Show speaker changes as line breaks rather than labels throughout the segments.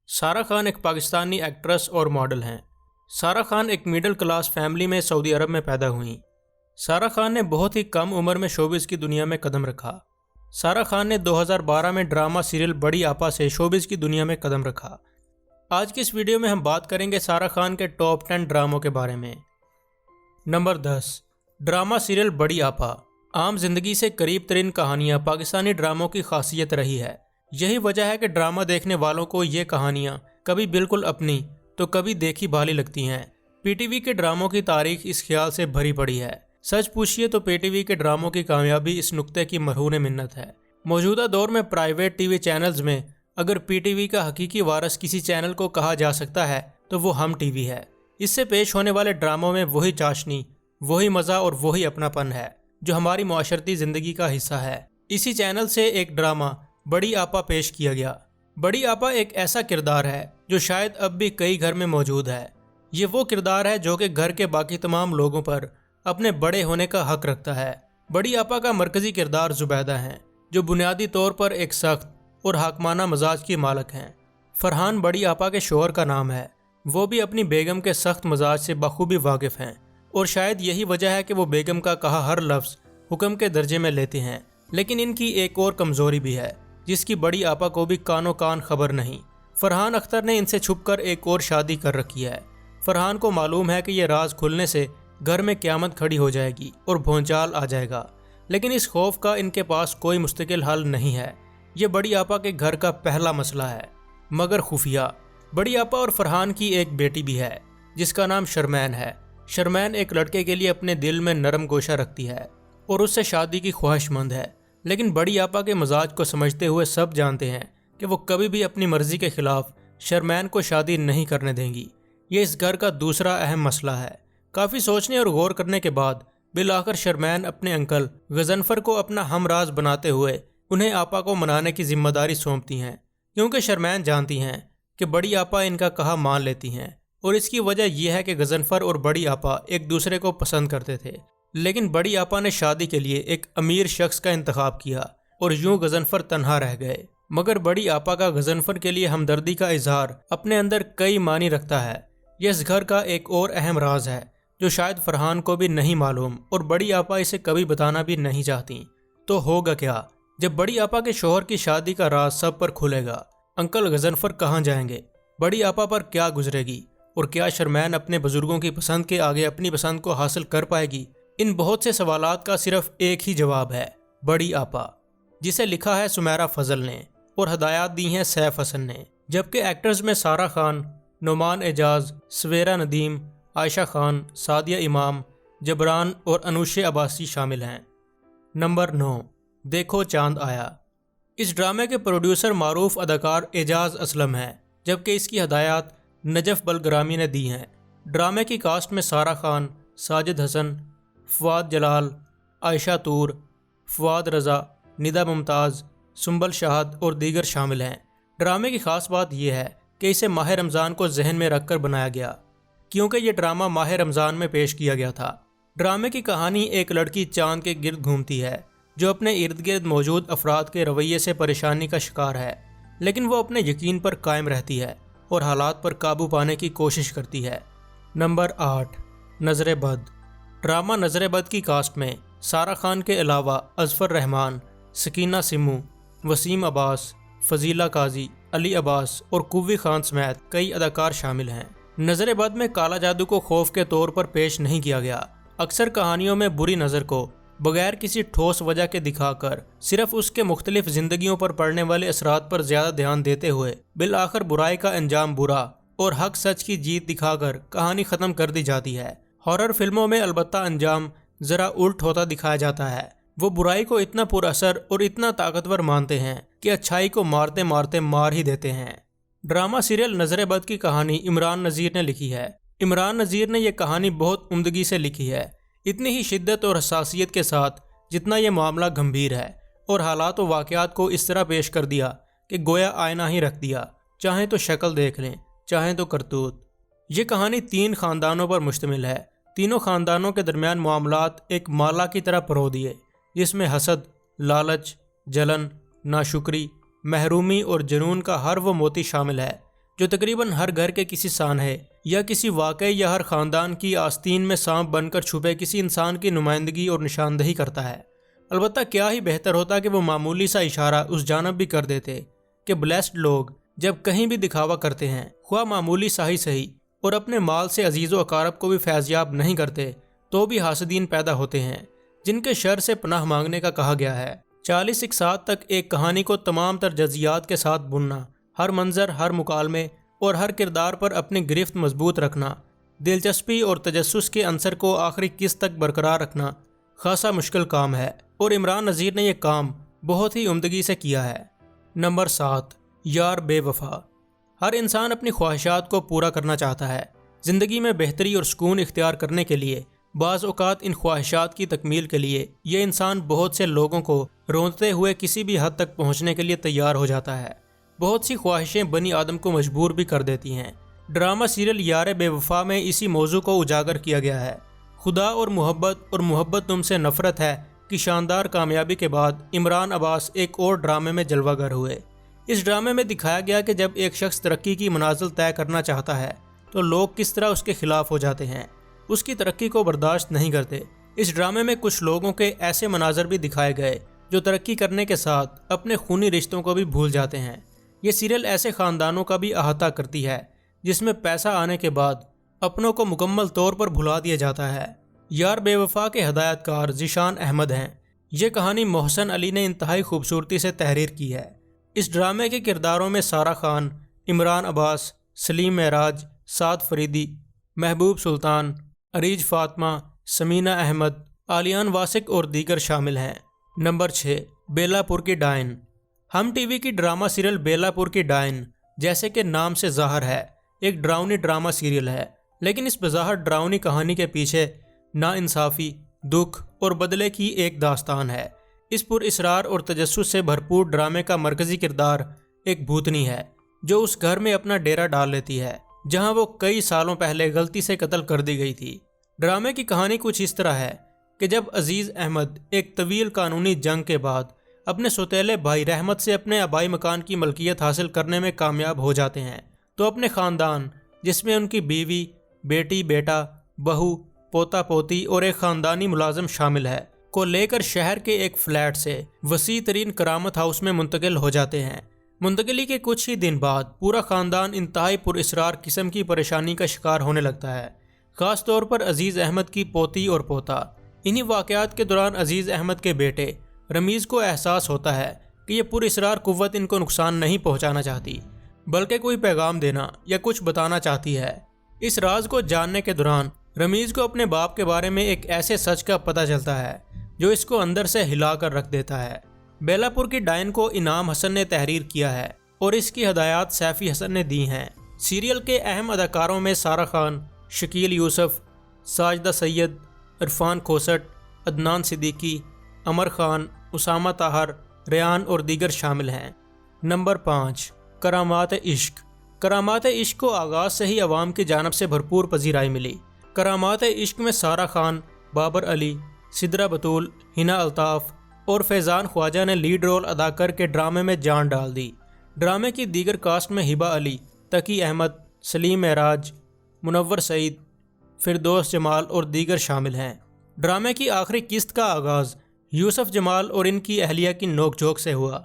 سارہ خان ایک پاکستانی ایکٹریس اور ماڈل ہیں۔ سارہ خان ایک مڈل کلاس فیملی میں سعودی عرب میں پیدا ہوئیں۔ سارہ خان نے بہت ہی کم عمر میں شوبز کی دنیا میں قدم رکھا۔ سارہ خان نے 2012 میں ڈرامہ سیریل بڑی آپا سے شوبز کی دنیا میں قدم رکھا۔ آج کی اس ویڈیو میں ہم بات کریں گے سارہ خان کے ٹاپ 10 ڈراموں کے بارے میں۔ نمبر 10، ڈرامہ سیریل بڑی آپا۔ عام زندگی سے قریب ترین کہانیاں پاکستانی ڈراموں کی خاصیت رہی ہے۔ یہی وجہ ہے کہ ڈرامہ دیکھنے والوں کو یہ کہانیاں کبھی بالکل اپنی تو کبھی دیکھی بھالی لگتی ہیں۔ پی ٹی وی کے ڈراموں کی تاریخ اس خیال سے بھری پڑی ہے۔ سچ پوچھیے تو پی ٹی وی کے ڈراموں کی کامیابی اس نقطے کی مرہون منت ہے۔ موجودہ دور میں پرائیویٹ ٹی وی چینلز میں اگر پی ٹی وی کا حقیقی وارث کسی چینل کو کہا جا سکتا ہے تو وہ ہم ٹی وی ہے۔ اس سے پیش ہونے والے ڈراموں میں وہی چاشنی، وہی مزہ اور وہی اپناپن ہے جو ہماری معاشرتی زندگی کا حصہ ہے۔ اسی چینل سے ایک ڈرامہ بڑی آپا پیش کیا گیا۔ بڑی آپا ایک ایسا کردار ہے جو شاید اب بھی کئی گھر میں موجود ہے۔ یہ وہ کردار ہے جو کہ گھر کے باقی تمام لوگوں پر اپنے بڑے ہونے کا حق رکھتا ہے۔ بڑی آپا کا مرکزی کردار زبیدہ ہیں، جو بنیادی طور پر ایک سخت اور حاکمانہ مزاج کی مالک ہیں۔ فرحان بڑی آپا کے شوہر کا نام ہے۔ وہ بھی اپنی بیگم کے سخت مزاج سے بخوبی واقف ہیں اور شاید یہی وجہ ہے کہ وہ بیگم کا کہا ہر لفظ حکم کے درجے میں لیتے ہیں۔ لیکن ان کی ایک اور کمزوری بھی ہے جس کی بڑی آپا کو بھی کانوں کان خبر نہیں۔ فرحان اختر نے ان سے چھپ کر ایک اور شادی کر رکھی ہے۔ فرحان کو معلوم ہے کہ یہ راز کھلنے سے گھر میں قیامت کھڑی ہو جائے گی اور بھونچال آ جائے گا، لیکن اس خوف کا ان کے پاس کوئی مستقل حل نہیں ہے۔ یہ بڑی آپا کے گھر کا پہلا مسئلہ ہے، مگر خفیہ۔ بڑی آپا اور فرحان کی ایک بیٹی بھی ہے جس کا نام شرمین ہے۔ شرمین ایک لڑکے کے لیے اپنے دل میں نرم گوشہ رکھتی ہے اور اس سے شادی کی خواہش مند ہے، لیکن بڑی آپا کے مزاج کو سمجھتے ہوئے سب جانتے ہیں کہ وہ کبھی بھی اپنی مرضی کے خلاف شرمین کو شادی نہیں کرنے دیں گی۔ یہ اس گھر کا دوسرا اہم مسئلہ ہے۔ کافی سوچنے اور غور کرنے کے بعد بالآخر شرمین اپنے انکل غضنفر کو اپنا ہم راز بناتے ہوئے انہیں آپا کو منانے کی ذمہ داری سونپتی ہیں، کیونکہ شرمین جانتی ہیں کہ بڑی آپا ان کا کہا مان لیتی ہیں، اور اس کی وجہ یہ ہے کہ غضنفر اور بڑی آپا ایک دوسرے کو پسند کرتے تھے، لیکن بڑی آپا نے شادی کے لیے ایک امیر شخص کا انتخاب کیا اور یوں غضنفر تنہا رہ گئے۔ مگر بڑی آپا کا غضنفر کے لیے ہمدردی کا اظہار اپنے اندر کئی معنی رکھتا ہے۔ یہ اس گھر کا ایک اور اہم راز ہے جو شاید فرحان کو بھی نہیں معلوم اور بڑی آپا اسے کبھی بتانا بھی نہیں چاہتی۔ تو ہوگا کیا جب بڑی آپا کے شوہر کی شادی کا راز سب پر کھلے گا؟ انکل غضنفر کہاں جائیں گے؟ بڑی آپا پر کیا گزرے گی؟ اور کیا شرمین اپنے بزرگوں کی پسند کے آگے اپنی پسند کو حاصل کر پائے گی؟ ان بہت سے سوالات کا صرف ایک ہی جواب ہے، بڑی آپا، جسے لکھا ہے سمیرہ فضل نے اور ہدایات دی ہیں سیف حسن نے، جبکہ ایکٹرز میں سارہ خان، نعمان اعجاز، سویرا ندیم، عائشہ خان، سعدیہ امام، جبران اور انوش عباسی شامل ہیں۔ نمبر 9، دیکھو چاند آیا۔ اس ڈرامے کے پروڈیوسر معروف اداکار اعجاز اسلم ہیں، جبکہ اس کی ہدایات نجف بلگرامی نے دی ہیں۔ ڈرامے کی کاسٹ میں سارہ خان، ساجد حسن، فواد جلال، عائشہ طور، فواد رضا، ندا ممتاز، سنبل شاہد اور دیگر شامل ہیں۔ ڈرامے کی خاص بات یہ ہے کہ اسے ماہ رمضان کو ذہن میں رکھ کر بنایا گیا، کیونکہ یہ ڈرامہ ماہ رمضان میں پیش کیا گیا تھا۔ ڈرامے کی کہانی ایک لڑکی چاند کے گرد گھومتی ہے جو اپنے ارد گرد موجود افراد کے رویے سے پریشانی کا شکار ہے، لیکن وہ اپنے یقین پر قائم رہتی ہے اور حالات پر قابو پانے کی کوشش کرتی ہے۔ نمبر 8، نظر بد۔ ڈرامہ نظر بد کی کاسٹ میں سارہ خان کے علاوہ اظفر رحمان، سکینہ سمو، وسیم عباس، فضیلہ قاضی، علی عباس اور کوی خان سمیت کئی اداکار شامل ہیں۔ نظر بد میں کالا جادو کو خوف کے طور پر پیش نہیں کیا گیا۔ اکثر کہانیوں میں بری نظر کو بغیر کسی ٹھوس وجہ کے دکھا کر صرف اس کے مختلف زندگیوں پر پڑنے والے اثرات پر زیادہ دھیان دیتے ہوئے بالآخر برائی کا انجام برا اور حق سچ کی جیت دکھا کر کہانی ختم کر دی جاتی ہے۔ ہارر فلموں میں البتہ انجام ذرا الٹ ہوتا دکھایا جاتا ہے۔ وہ برائی کو اتنا پر اثر اور اتنا طاقتور مانتے ہیں کہ اچھائی کو مارتے مارتے مار ہی دیتے ہیں۔ ڈرامہ سیریل نظر بد کی کہانی عمران نذیر نے لکھی ہے۔ عمران نذیر نے یہ کہانی بہت عمدگی سے لکھی ہے، اتنی ہی شدت اور حساسیت کے ساتھ جتنا یہ معاملہ گمبھیر ہے، اور حالات و واقعات کو اس طرح پیش کر دیا کہ گویا آئینہ ہی رکھ دیا، چاہیں تو شکل دیکھ لیں، چاہیں تو کرتوت۔ یہ کہانی 3 خاندانوں پر مشتمل ہے۔ تینوں خاندانوں کے درمیان معاملات ایک مالا کی طرح پرو دیے، جس میں حسد، لالچ، جلن، ناشکری، محرومی اور جنون کا ہر وہ موتی شامل ہے جو تقریباً ہر گھر کے کسی سانحے یا کسی واقعے یا ہر خاندان کی آستین میں سانپ بن کر چھپے کسی انسان کی نمائندگی اور نشاندہی کرتا ہے۔ البتہ کیا ہی بہتر ہوتا کہ وہ معمولی سا اشارہ اس جانب بھی کر دیتے کہ بلیسڈ لوگ جب کہیں بھی دکھاوا کرتے ہیں، خواہ معمولی سا ہی صحیح، اور اپنے مال سے عزیز و اقارب کو بھی فیضیاب نہیں کرتے، تو بھی حاسدین پیدا ہوتے ہیں جن کے شر سے پناہ مانگنے کا کہا گیا ہے۔ 40 اقساط تک ایک کہانی کو تمام تر جزیات کے ساتھ بننا، ہر منظر، ہر مکالمے اور ہر کردار پر اپنی گرفت مضبوط رکھنا، دلچسپی اور تجسس کے عنصر کو آخری قسط تک برقرار رکھنا خاصا مشکل کام ہے، اور عمران نذیر نے یہ کام بہت ہی عمدگی سے کیا ہے۔ نمبر 7، یار بے وفا۔ ہر انسان اپنی خواہشات کو پورا کرنا چاہتا ہے۔ زندگی میں بہتری اور سکون اختیار کرنے کے لیے بعض اوقات ان خواہشات کی تکمیل کے لیے یہ انسان بہت سے لوگوں کو روندتے ہوئے کسی بھی حد تک پہنچنے کے لیے تیار ہو جاتا ہے۔ بہت سی خواہشیں بنی آدم کو مجبور بھی کر دیتی ہیں۔ ڈرامہ سیریل یار بے وفا میں اسی موضوع کو اجاگر کیا گیا ہے۔ خدا اور محبت تم سے نفرت ہے کی شاندار کامیابی کے بعد عمران عباس ایک اور ڈرامے میں جلوہ گر ہوئے۔ اس ڈرامے میں دکھایا گیا کہ جب ایک شخص ترقی کی منازل طے کرنا چاہتا ہے تو لوگ کس طرح اس کے خلاف ہو جاتے ہیں، اس کی ترقی کو برداشت نہیں کرتے۔ اس ڈرامے میں کچھ لوگوں کے ایسے مناظر بھی دکھائے گئے جو ترقی کرنے کے ساتھ اپنے خونی رشتوں کو بھی بھول جاتے ہیں۔ یہ سیریل ایسے خاندانوں کا بھی احاطہ کرتی ہے جس میں پیسہ آنے کے بعد اپنوں کو مکمل طور پر بھلا دیا جاتا ہے۔ یار بے وفا کے ہدایت کار ذیشان احمد ہیں۔ یہ کہانی محسن علی نے انتہائی خوبصورتی سے تحریر کی ہے۔ اس ڈرامے کے کرداروں میں سارہ خان، عمران عباس، سلیم معراج، سعد فریدی، محبوب سلطان، عریج فاطمہ، سمینہ احمد، عالیان واسق اور دیگر شامل ہیں۔ نمبر 6، بیلا پور کی ڈائن۔ ہم ٹی وی کی ڈرامہ سیریل بیلا پور کی ڈائن، جیسے کہ نام سے ظاہر ہے، ایک ڈراؤنی ڈرامہ سیریل ہے، لیکن اس بظاہر ڈراؤنی کہانی کے پیچھے ناانصافی، دکھ اور بدلے کی ایک داستان ہے۔ اس پر اسرار اور تجسس سے بھرپور ڈرامے کا مرکزی کردار ایک بھوتنی ہے جو اس گھر میں اپنا ڈیرا ڈال لیتی ہے جہاں وہ کئی سالوں پہلے غلطی سے قتل کر دی گئی تھی۔ ڈرامے کی کہانی کچھ اس طرح ہے کہ جب عزیز احمد ایک طویل قانونی جنگ کے بعد اپنے سوتیلے بھائی رحمت سے اپنے آبائی مکان کی ملکیت حاصل کرنے میں کامیاب ہو جاتے ہیں تو اپنے خاندان، جس میں ان کی بیوی، بیٹی، بیٹا، بہو، پوتا پوتی اور ایک خاندانی ملازم شامل ہے، کو لے کر شہر کے ایک فلیٹ سے وسیع ترین کرامت ہاؤس میں منتقل ہو جاتے ہیں۔ منتقلی کے کچھ ہی دن بعد پورا خاندان انتہائی پر اسرار قسم کی پریشانی کا شکار ہونے لگتا ہے، خاص طور پر عزیز احمد کی پوتی اور پوتا۔ انہی واقعات کے دوران عزیز احمد کے بیٹے رمیز کو احساس ہوتا ہے کہ یہ پر اسرار قوت ان کو نقصان نہیں پہنچانا چاہتی بلکہ کوئی پیغام دینا یا کچھ بتانا چاہتی ہے۔ اس راز کو جاننے کے دوران رمیز کو اپنے باپ کے بارے میں ایک ایسے سچ کا پتہ چلتا ہے جو اس کو اندر سے ہلا کر رکھ دیتا ہے۔ بیلا پور کی ڈائن کو انعام حسن نے تحریر کیا ہے اور اس کی ہدایات سیفی حسن نے دی ہیں۔ سیریل کے اہم اداکاروں میں سارہ خان، شکیل یوسف، ساجدہ سید، عرفان کھوسٹ، عدنان صدیقی، عمر خان، اسامہ طاہر، ریان اور دیگر شامل ہیں۔ نمبر 5، کرامات عشق۔ کرامات عشق کو آغاز سے ہی عوام کی جانب سے بھرپور پذیرائی ملی۔ کرامات عشق میں سارہ خان، بابر علی، سدرہ بطول، ہنا الطاف اور فیضان خواجہ نے لیڈ رول ادا کر کے ڈرامے میں جان ڈال دی۔ ڈرامے کی دیگر کاسٹ میں ہبہ علی، تقی احمد، سلیم معراج، منور سعید، فردوس جمال اور دیگر شامل ہیں۔ ڈرامے کی آخری قسط کا آغاز یوسف جمال اور ان کی اہلیہ کی نوک جھوک سے ہوا۔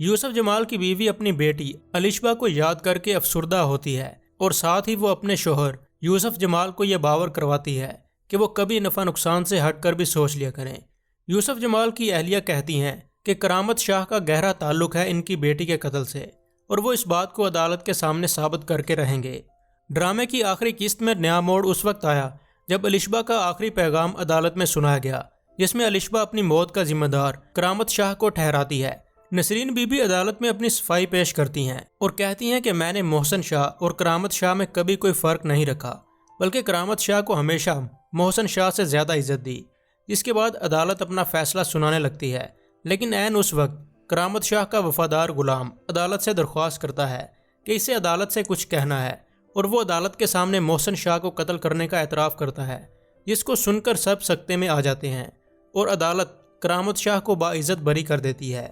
یوسف جمال کی بیوی اپنی بیٹی الشبہ کو یاد کر کے افسردہ ہوتی ہے اور ساتھ ہی وہ اپنے شوہر یوسف جمال کو یہ باور کرواتی ہے کہ وہ کبھی نفع نقصان سے ہٹ کر بھی سوچ لیا کریں۔ یوسف جمال کی اہلیہ کہتی ہیں کہ کرامت شاہ کا گہرا تعلق ہے ان کی بیٹی کے قتل سے اور وہ اس بات کو عدالت کے سامنے ثابت کر کے رہیں گے۔ ڈرامے کی آخری قسط میں نیا موڑ اس وقت آیا جب الشبہ کا آخری پیغام عدالت میں سنایا گیا جس میں الشبہ اپنی موت کا ذمہ دار کرامت شاہ کو ٹھہراتی ہے۔ نسرین بی بی عدالت میں اپنی صفائی پیش کرتی ہیں اور کہتی ہیں کہ میں نے محسن شاہ اور کرامت شاہ میں کبھی کوئی فرق نہیں رکھا بلکہ کرامت شاہ کو ہمیشہ محسن شاہ سے زیادہ عزت دی۔ اس کے بعد عدالت اپنا فیصلہ سنانے لگتی ہے، لیکن عین اس وقت کرامت شاہ کا وفادار غلام عدالت سے درخواست کرتا ہے کہ اسے عدالت سے کچھ کہنا ہے اور وہ عدالت کے سامنے محسن شاہ کو قتل کرنے کا اعتراف کرتا ہے، جس کو سن کر سب سکتے میں آ جاتے ہیں اور عدالت کرامت شاہ کو باعزت بری کر دیتی ہے۔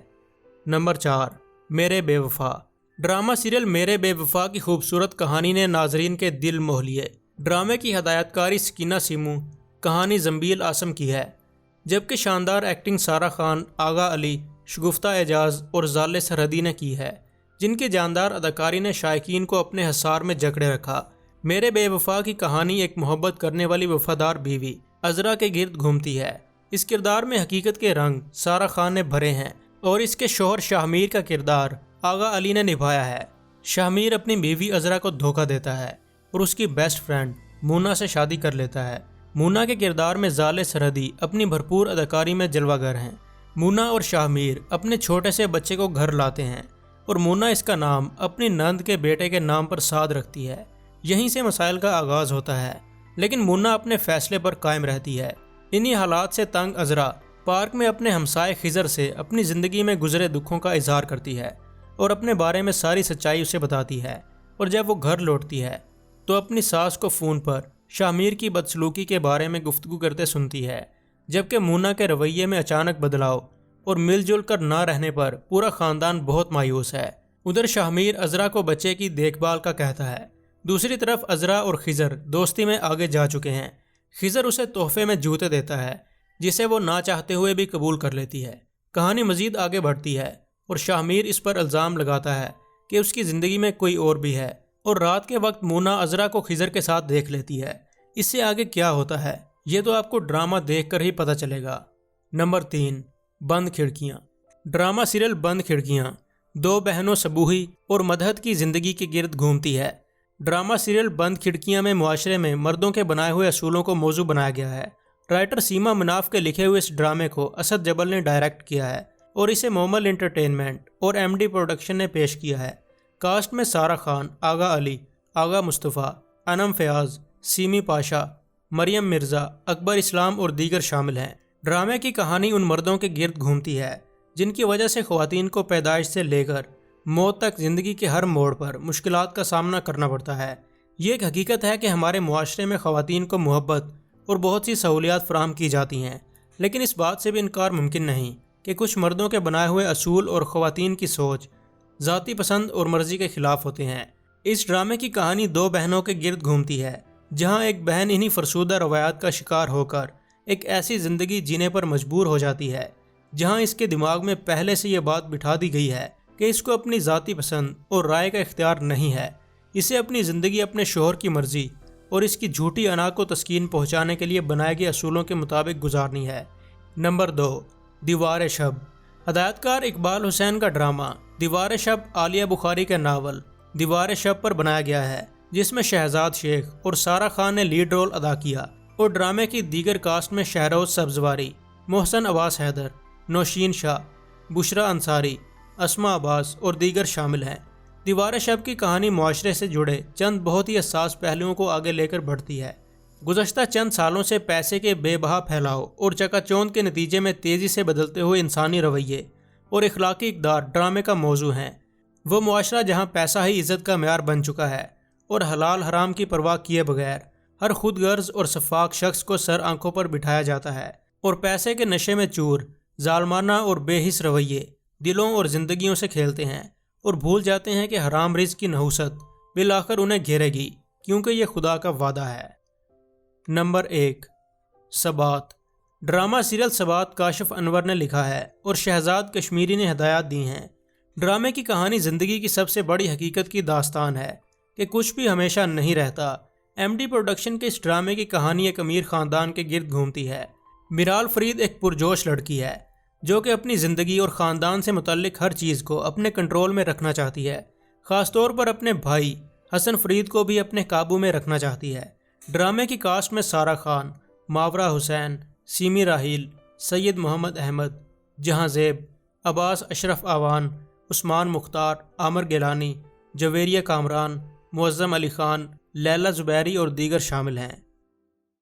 نمبر 4، میرے بے وفا۔ ڈرامہ سیریل میرے بے وفا کی خوبصورت کہانی نے ناظرین کے دل موہ لیے۔ ڈرامے کی ہدایت کاری سکینہ سیمو، کہانی زنبیل آسم کی ہے، جبکہ شاندار ایکٹنگ سارہ خان، آغا علی، شگفتہ اعجاز اور زال سرحدی نے کی ہے، جن کی جاندار اداکاری نے شائقین کو اپنے حصار میں جکڑے رکھا۔ میرے بے وفا کی کہانی ایک محبت کرنے والی وفادار بیوی عذرا کے گرد گھومتی ہے۔ اس کردار میں حقیقت کے رنگ سارہ خان نے بھرے ہیں اور اس کے شوہر شاہ میر کا کردار آغا علی نے نبھایا ہے۔ شاہ میر اپنی بیوی عذرا کو دھوکہ دیتا ہے اور اس کی بیسٹ فرینڈ مونا سے شادی کر لیتا ہے۔ مونا کے کردار میں زال سرحدی اپنی بھرپور اداکاری میں جلوہ گر ہیں۔ مونا اور شاہ میر اپنے چھوٹے سے بچے کو گھر لاتے ہیں اور مونا اس کا نام اپنی نند کے بیٹے کے نام پر سعد رکھتی ہے۔ یہیں سے مسائل کا آغاز ہوتا ہے، لیکن مونا اپنے فیصلے پر قائم رہتی ہے۔ انہی حالات سے تنگ عذرا پارک میں اپنے ہمسائے خضر سے اپنی زندگی میں گزرے دکھوں کا اظہار کرتی ہے اور اپنے بارے میں ساری سچائی اسے بتاتی ہے، اور جب وہ گھر لوٹتی ہے تو اپنی ساس کو فون پر شاہ میر کی بدسلوکی کے بارے میں گفتگو کرتے سنتی ہے، جبکہ مونا کے رویے میں اچانک بدلاؤ اور مل جل کر نہ رہنے پر پورا خاندان بہت مایوس ہے۔ ادھر شاہ میر عذرا کو بچے کی دیکھ بھال کا کہتا ہے، دوسری طرف عذرا اور خضر دوستی میں آگے جا چکے ہیں۔ خضر اسے تحفے میں جوتے دیتا ہے، جسے وہ نہ چاہتے ہوئے بھی قبول کر لیتی ہے۔ کہانی مزید آگے بڑھتی ہے اور شاہ میر اس پر الزام لگاتا ہے کہ اس کی زندگی میں کوئی اور بھی ہے، اور رات کے وقت مونا عذرا کو خضر کے ساتھ دیکھ لیتی ہے۔ اس سے آگے کیا ہوتا ہے یہ تو آپ کو ڈرامہ دیکھ کر ہی پتہ چلے گا۔ نمبر 3، بند کھڑکیاں۔ ڈرامہ سیریل بند کھڑکیاں دو بہنوں سبوہی اور مدحت کی زندگی کے گرد گھومتی ہے۔ ڈرامہ سیریل بند کھڑکیاں میں معاشرے میں مردوں کے بنائے ہوئے اصولوں کو موضوع بنایا گیا ہے۔ رائٹر سیما مناف کے لکھے ہوئے اس ڈرامے کو اسد جبل نے ڈائریکٹ کیا ہے اور اسے مومل انٹرٹینمنٹ اور ایم ڈی پروڈکشن نے پیش کیا ہے۔ کاسٹ میں سارہ خان، آغا علی، آغا مصطفیٰ، انم فیاض، سیمی پاشا، مریم مرزا، اکبر اسلام اور دیگر شامل ہیں۔ ڈرامے کی کہانی ان مردوں کے گرد گھومتی ہے جن کی وجہ سے خواتین کو پیدائش سے لے کر موت تک زندگی کے ہر موڑ پر مشکلات کا سامنا کرنا پڑتا ہے۔ یہ ایک حقیقت ہے کہ ہمارے معاشرے میں خواتین کو محبت اور بہت سی سہولیات فراہم کی جاتی ہیں، لیکن اس بات سے بھی انکار ممکن نہیں کہ کچھ مردوں کے بنائے ہوئے اصول اور خواتین کی سوچ ذاتی پسند اور مرضی کے خلاف ہوتے ہیں۔ اس ڈرامے کی کہانی دو بہنوں کے گرد گھومتی ہے، جہاں ایک بہن انہی فرسودہ روایات کا شکار ہو کر ایک ایسی زندگی جینے پر مجبور ہو جاتی ہے جہاں اس کے دماغ میں پہلے سے یہ بات بٹھا دی گئی ہے کہ اس کو اپنی ذاتی پسند اور رائے کا اختیار نہیں ہے۔ اسے اپنی زندگی اپنے شوہر کی مرضی اور اس کی جھوٹی انا کو تسکین پہنچانے کے لیے بنائے گئے اصولوں کے مطابق گزارنی ہے۔ نمبر 2، دیوار شب۔ ہدایت کار اقبال حسین کا ڈرامہ دیوار شب عالیہ بخاری کے ناول دیوار شب پر بنایا گیا ہے، جس میں شہزاد شیخ اور سارہ خان نے لیڈ رول ادا کیا، اور ڈرامے کی دیگر کاسٹ میں شہروز سبزواری، محسن عباس حیدر، نوشین شاہ، بشرا انصاری، اسما عباس اور دیگر شامل ہیں۔ دیوار شب کی کہانی معاشرے سے جڑے چند بہت ہی حساس پہلوؤں کو آگے لے کر بڑھتی ہے۔ گزشتہ چند سالوں سے پیسے کے بے بہا پھیلاؤ اور چکا چوند کے نتیجے میں تیزی سے بدلتے ہوئے انسانی رویے اور اخلاقی اقدار ڈرامے کا موضوع ہیں۔ وہ معاشرہ جہاں پیسہ ہی عزت کا معیار بن چکا ہے اور حلال حرام کی پرواہ کیے بغیر ہر خود غرض اور شفاق شخص کو سر آنکھوں پر بٹھایا جاتا ہے، اور پیسے کے نشے میں چور، ظالمانہ اور بے حس رویے دلوں اور زندگیوں سے کھیلتے ہیں، اور بھول جاتے ہیں کہ حرام رزق کی نحوست بالآخر انہیں گھیرے گی، کیونکہ یہ خدا کا وعدہ ہے۔ نمبر 1، ثبات۔ ڈرامہ سیریل ثبات کاشف انور نے لکھا ہے اور شہزاد کشمیری نے ہدایات دی ہیں۔ ڈرامے کی کہانی زندگی کی سب سے بڑی حقیقت کی داستان ہے کہ کچھ بھی ہمیشہ نہیں رہتا۔ ایم ڈی پروڈکشن کے اس ڈرامے کی کہانی ایک امیر خاندان کے گرد گھومتی ہے۔ میرال فرید ایک پرجوش لڑکی ہے جو کہ اپنی زندگی اور خاندان سے متعلق ہر چیز کو اپنے کنٹرول میں رکھنا چاہتی ہے، خاص طور پر اپنے بھائی حسن فرید کو بھی اپنے قابو میں رکھنا چاہتی ہے۔ ڈرامے کی کاسٹ میں سارہ خان، ماورا حسین، سیمی راہیل، سید محمد احمد، جہاں زیب، عباس اشرف آوان، عثمان مختار، عامر گیلانی، جویریہ کامران، معظم علی خان، لیلا زبیری اور دیگر شامل ہیں۔